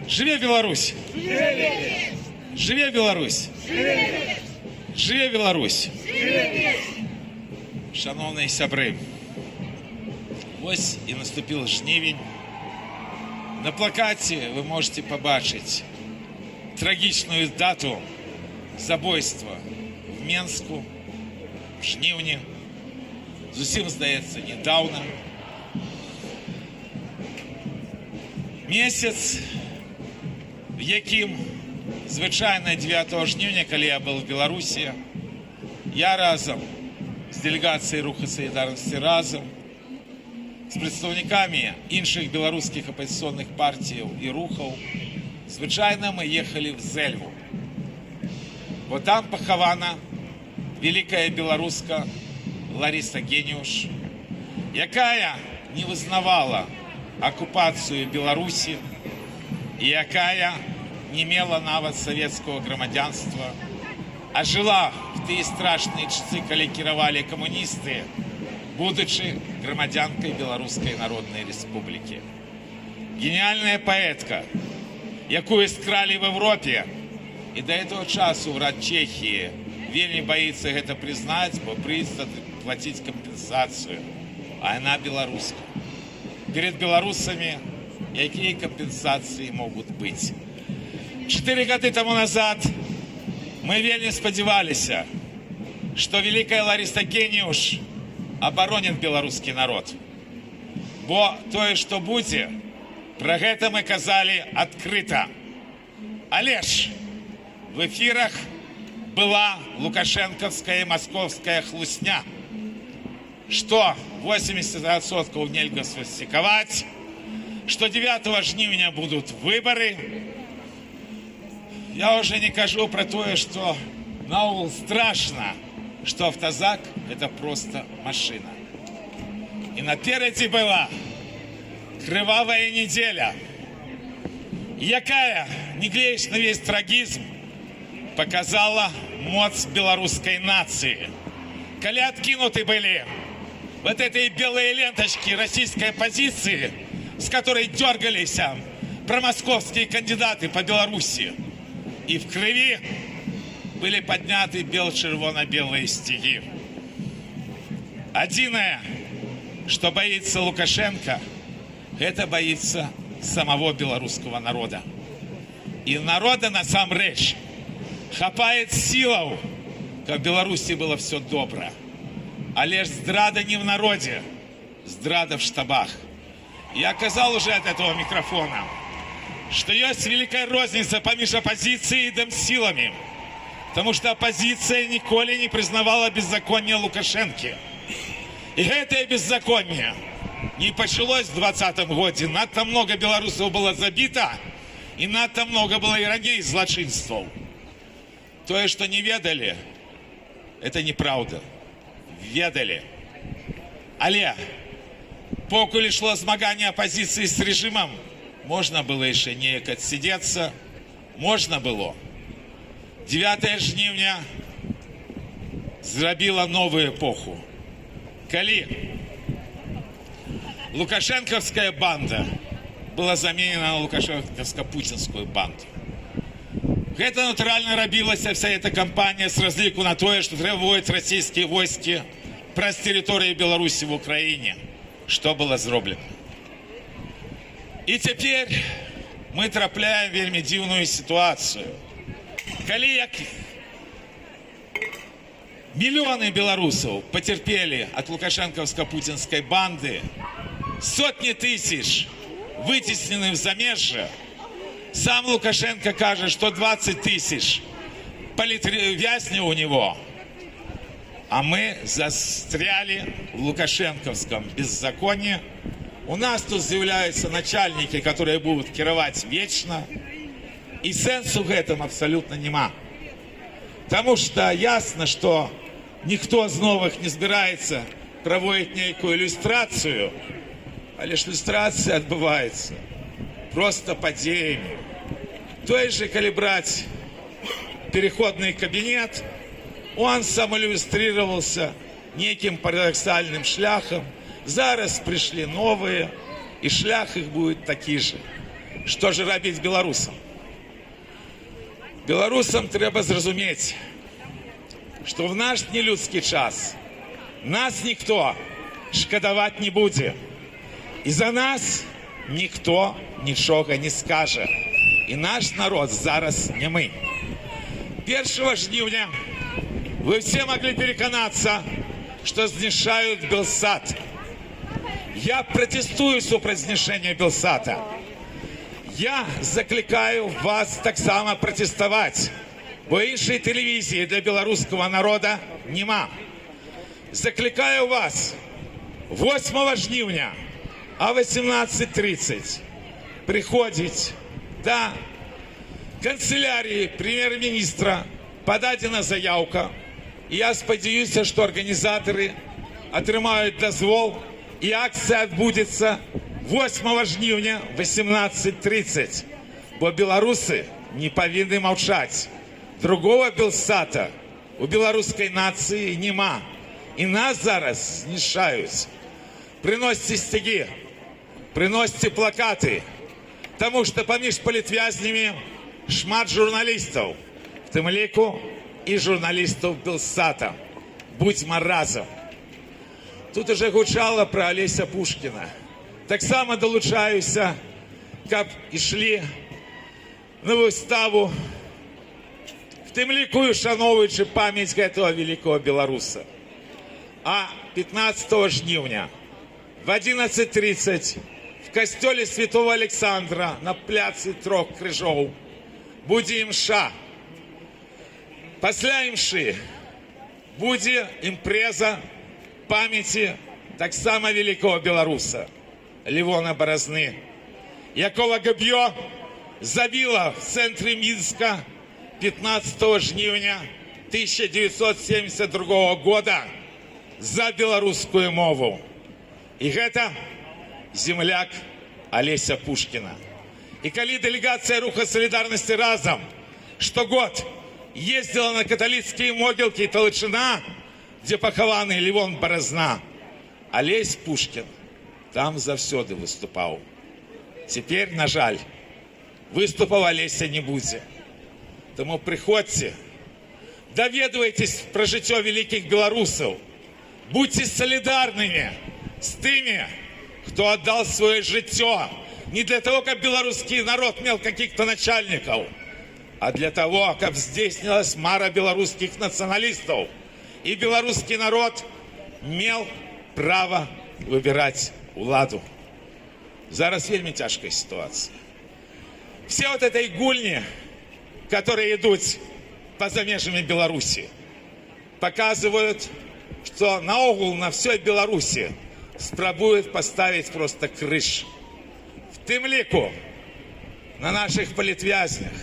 Живе Беларусь! Живе Беларусь! Живе Беларусь! Шановні сябри, ось і наступив жнивень. На плакаті ви можете побачити трагічну дату забойства в Менську, в жнивні. Зусім, здається, недавно. Місяць, в яким, звичайно, 9 жнивня, коли я був в Білорусі, я разом з делегацією Руху Солідарності разом, з представниками інших білоруських опозиційних партій і рухів, звичайно, ми їхали в Зельву. Бо там похована велика білоруска Лариса Гениуш, яка не визнавала оккупацию Беларуси и якая не имела нават советского громадянства, а жила в те страшные часы, коли кіровали коммунисты, будучи громадянкой Белорусской Народной Республики. Гениальная поэтка, якую скрали в Европе, и до этого часу враг Чехии вельми боится это признать, бо придется платить компенсацию, а она белоруска. Перед белорусами какие компенсации могут быть? 4 года тому назад мы вельми сподевались, что великая Лариса Гениуш оборонит белорусский народ. Бо тое, что будзе, про гэта мы казали открыто. Але ж в эфирах была лукашенковская и московская хлусня, что 80% нельзя сфальсификовать, что 9 жнивня будут выборы. Я уже не кажу про то, что наул страшно, что автозак – это просто машина. И напереди была кровавая неделя, якая, не глядя на весь трагизм, показала моц белорусской нации. Коли откинуты были вот этой белые ленточки российской оппозиции, с которой дергались промосковские кандидаты по Беларуси, и в крови были подняты бело-червоно-белые стяги. Одиное, что боится Лукашенко, это боится самого белорусского народа. И народа на сам речь хапает силу, как в Беларуси было все добро. А лишь здрада не в народе, здрада в штабах. Я казал уже от этого микрофона, что есть великая розница поміж оппозицией и демсилами, потому что оппозиция николи не признавала беззакония Лукашенки. И это беззаконие не почалось в 2020 году. Надто много белорусов было забито, и надто много было и ранее злочинств. То, что не ведали, это неправда. Ведали. Але, покуль шло змагання оппозиции с режимом, можно было еще неяк отсидеться, можно было. 9 жнивня зрабила новую эпоху. Коли лукашенковская банда была заменена на лукашенковско-путинскую банду. Это натурально рабілася вся эта кампания с разліку на то, что требуют российские войски праз территории Беларуси в Украине. Что было сделано? И теперь мы трапляем вельми дивную ситуацию. Коли як миллионы белорусов потерпели от лукашенковско-путинской банды, сотни тысяч вытеснены в замежье, сам Лукашенко кажет, что 20 тысяч политвязней у него, а мы застряли в лукашенковском беззаконии. У нас тут з'являются начальники, которые будут кіровать вечно, и сенсу в этом абсолютно нема. Потому что ясно, что никто из новых не собирается проводить некую иллюстрацию, а лишь иллюстрация отбывается просто падением. То есть же, коли брать переходный кабинет, он самоиллюстрировался неким парадоксальным шляхом. Зараз пришли новые, и шлях их будет такие же. Што ж рабіць беларусам? Беларусам трэба зразумець, што в наш нелюдскі час нас ніхто шкадаваць не будзе. І за нас ніхто нічога не скажа. І наш народ зараз не мы. 1 жніўня вы все могли переконаться, что знішают Белсат. Я протестую супраць знішэння Белсата. Я закликаю вас так само протестовать, бо іншай телевизии для белорусского народа нема. Закликаю вас 8 жніўня о 18:30 приходить до канцелярии премьер-министра, подадена заявка. И я спадзяюся, что организаторы атрымаюць дазвол, и акция отбудется 8 жніўня 18:30, бо белорусы не повинны молчать. Другого Белсата у белорусской нации нема. И нас зараз знішаюць. Приносите стяги, приносите плакаты, потому что поміж палітвязнями шмат журналистов, в тым ліку и журналистов Белсата. Будьмо разом. Тут уже гучало про Олеся Пушкина. Так само долучаюся, каб ішли на выставу, в тым ліку ушановуючи память гэтага великого белоруса. А 15 жніўня в 11:30 в костеле Святого Александра на пляцы Трох Крыжоў будзе імша. Пасля імшы будзе імпрэза памяти так само великого белоруса Левона Баразны, якого габ'ё забила в центре Минска 15 жніўня 1972 года за белорусскую мову. И гэта земляк Олеся Пушкина. И коли делегация Руха Солидарности разом штогод ездила на католические могилки Талычына, где похованы Левон Баразна, Олесь Пушкин там завсёды выступал. Теперь, на жаль, выступов Олеся не будзе. Тому приходьте, доведывайтесь про жыццё великих белорусов, будьте солидарными с теми, кто отдал свое жыццё не для того, как белорусский народ имел каких-то начальников, а для того, как здійснилась мара белорусских националистов, и белорусский народ имел право выбирать уладу. Зараз вельми тяжкая ситуация. Все вот этой гульни, которые идут по замежами Беларуси, показывают, что наогул на всей Беларуси спробуют поставить просто крыш. В тым ліку на наших палітвязнях.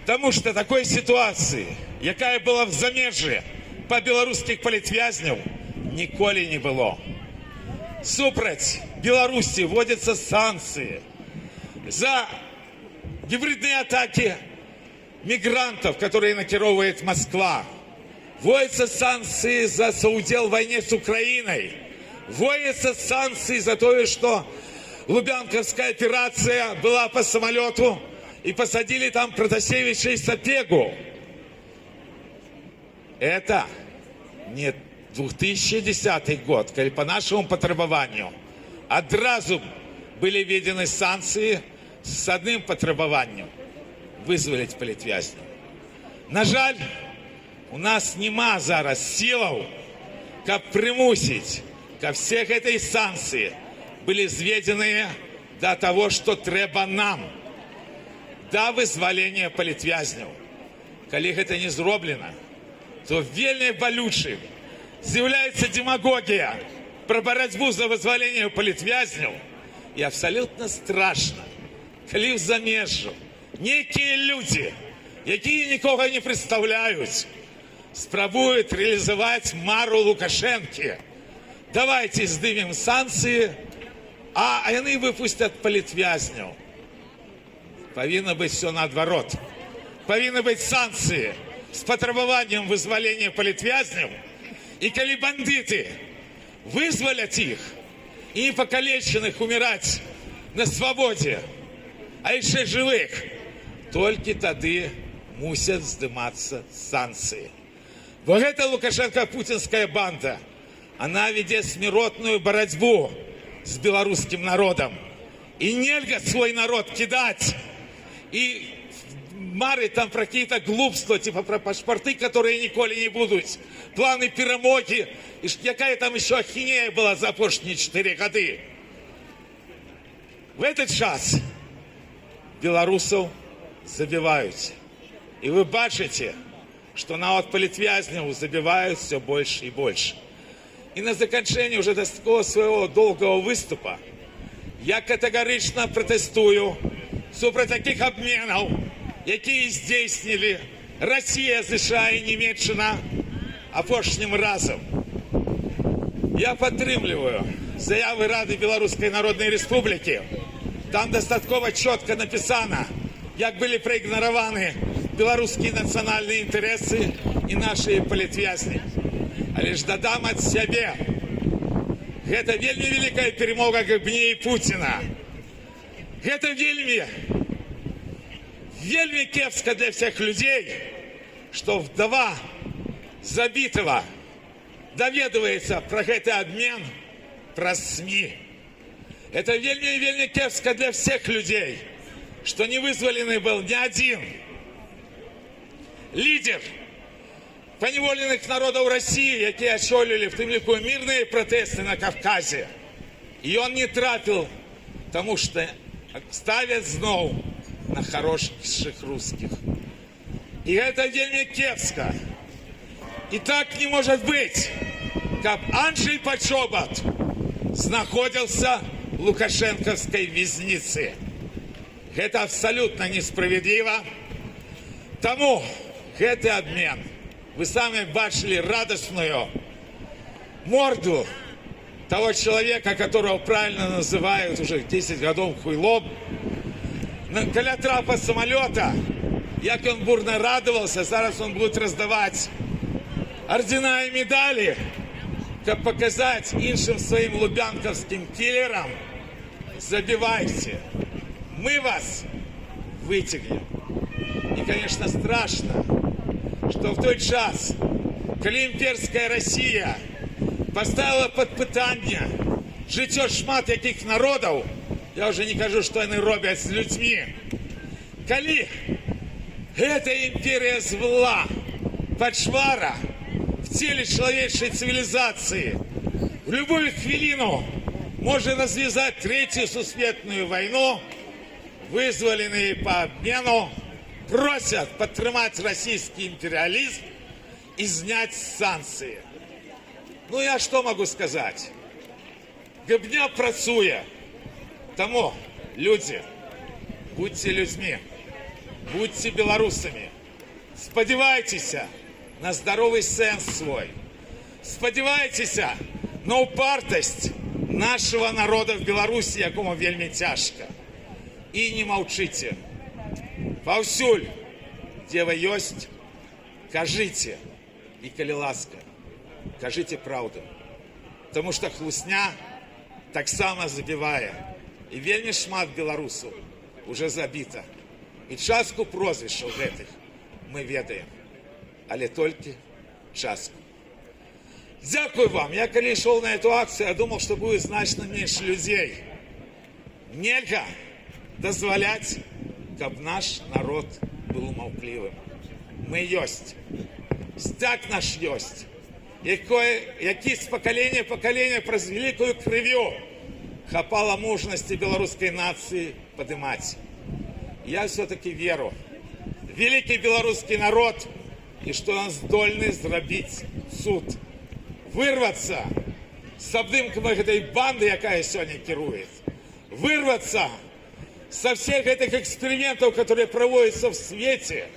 Потому что такой ситуации, якая была в замежжі по белорусских палітвязняў, ніколі не было. Супраць Беларуси вводятся санкции за гибридные атаки мигрантов, которые накіроўвает Москва. Вводятся санкции за соудел в войне с Украиной. Вводятся санкции за то, что Лубянковская операция была по самолету и посадили там Протасевича и Сапегу. Это не 2010 год, когда по нашему потребованию одразу были введены санкции с одним потребованием – вызволить палітвязнів. На жаль, у нас нема зараз силаў, каб прымусіць, каб все гэтай санкции были зведены до того, что трэба нам, до вызволения палітвязняў. Калі гэта не зроблена, то вельмі балючым з'яўляецца демагогія про борьбу за вызволение палітвязняў, и абсолютно страшно, калі в замежжу некие люди, якія нікога не представляют, спробуют реализовать мару Лукашенки. Давайте сдымем санкции, а яны выпустят палітвязняў. Повинно быть все наоборот. Повинны быть санкции с потребованием вызволения палітвязняў, и коли бандиты вызволят их, и непокалеченных умирать на свободе, а яшчэ жывых, толькі тады мусяць здымацца санкцыі. Бо гэта лукашенко-путинская банда. Она веде смиротную борьбу с белорусским народом. И нельзя свой народ кидать и марить там про какие-то глупства, типа про паспорты, которые николи не будут, планы перемоги, и какая там еще ахинея была за прошлые 4 года. В этот час белорусов забивают. И вы бачите, что нават палітвязняў забивают все больше и больше. И на заканчэнне уже до такого своего долгого выступа я категорично протестую супраць таких обменов, якія здзейснілі Россия, США и Німеччына апошнім разом. Я падтрымліваю заявы Рады Белорусской Народной Республики. Там достаточно четко написано, як были проигнорованы белорусские национальные интересы и наши палітвязні. Але ж дадам от себе, это вельми великая перемога Габне и Путина. Это вельми кепска для всех людей, что вдова забитого доведывается про этот обмен про СМИ. Это вельми кепска для всех людей, что не вызволенный был ни один лидер поневоленных народов России, якія очолили в тым ліку мирные протесты на Кавказе. И он не трапил, потому что ставят зноў на хороших русских. И это вельми кепска. И так не может быть, как Анджей Пачобат находился в лукашенковской вязнице. Это абсолютно несправедливо. Тому этот обмен, вы сами бачили радостную морду того человека, которого правильно называют уже 10 годов хуйлом. Каля трапа самолета, як он бурно радовался, зараз он будет раздавать ордена и медали, как показать іншим своим лубянковским киллерам: забивайте, мы вас вытягнем. И, конечно, страшно, что в тот час, когда имперская Россия поставила под пытание жыццё шмат яких народов, я уже не кажу, что они робят с людьми, коли эта империя звала почвара в теле человеческой цивилизации, в любую хвилину можно развязать третью сусветную войну, вызволенные по обмену просят подтримать российский империализм и снять санкции. Ну, я что могу сказать? Габня працуе. Тому, люди, будьте людьми, будьте белорусами. Сподівайтесь на здоровый сенс свой. Сподівайтесь на упартость нашего народа в Беларуси, якому вельми тяжко. И не молчите. Паўсюль, где вы есть, кажите, и коли ласка, кажите правду. Потому что хлусня так само забивает. И вельми шмат белорусов уже забито. И частку прозвищаў гэтых мы ведаем, але только частку. Дякую вам. Я коли шел на эту акцию, я думал, что будет значно меньше людей. Нельзя дозволять, каб наш народ был маўклівым. Мы есть. Стяг наш есть. Які з поколения в поколение праз великую крывю хапала мужности белорусской нации поднимать. Я все-таки веру в великий белорусский народ и что он здольны зрабіць суд. Вырваться с обдымками этой банды, якая сегодня кирует. Вырваться со всех этих экспериментов, которые проводятся в свете,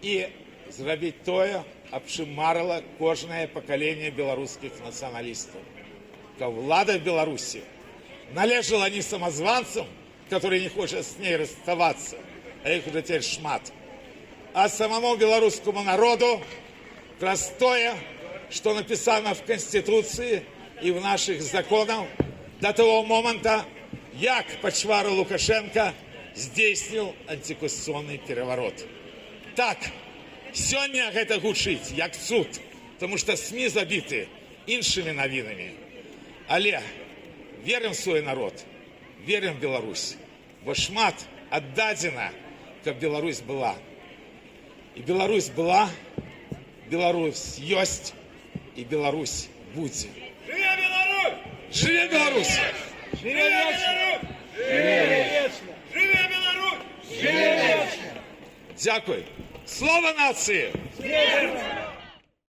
и зрабіць тое, аб чым марыла кожнае пакаленне беларускіх нацыяналістаў. Каб влада в Беларуси належала не самозванцам, которые не хотят с ней расставаться, а их уже теперь шмат, а самому белорусскому народу простое, что написано в Конституции и в наших законах до того момента, як почвара Лукашенко здзейсніў антиконституцыйны переворот. Так, сёння гэта гучыць як цуд, тому што СМІ забіты іншымі навінамі. Але верым в свой народ, верым в Беларусь, бо шмат аддадзена, каб Беларусь была. І Беларусь была, Беларусь ёсць, і Беларусь будзе. Жыве Беларусь! Жыве Беларусь! Жыве Беларусь! Жыве вечно! Жыве Беларусь! Жыве вечно! Дзякуй! Слава нацыі! Жыве!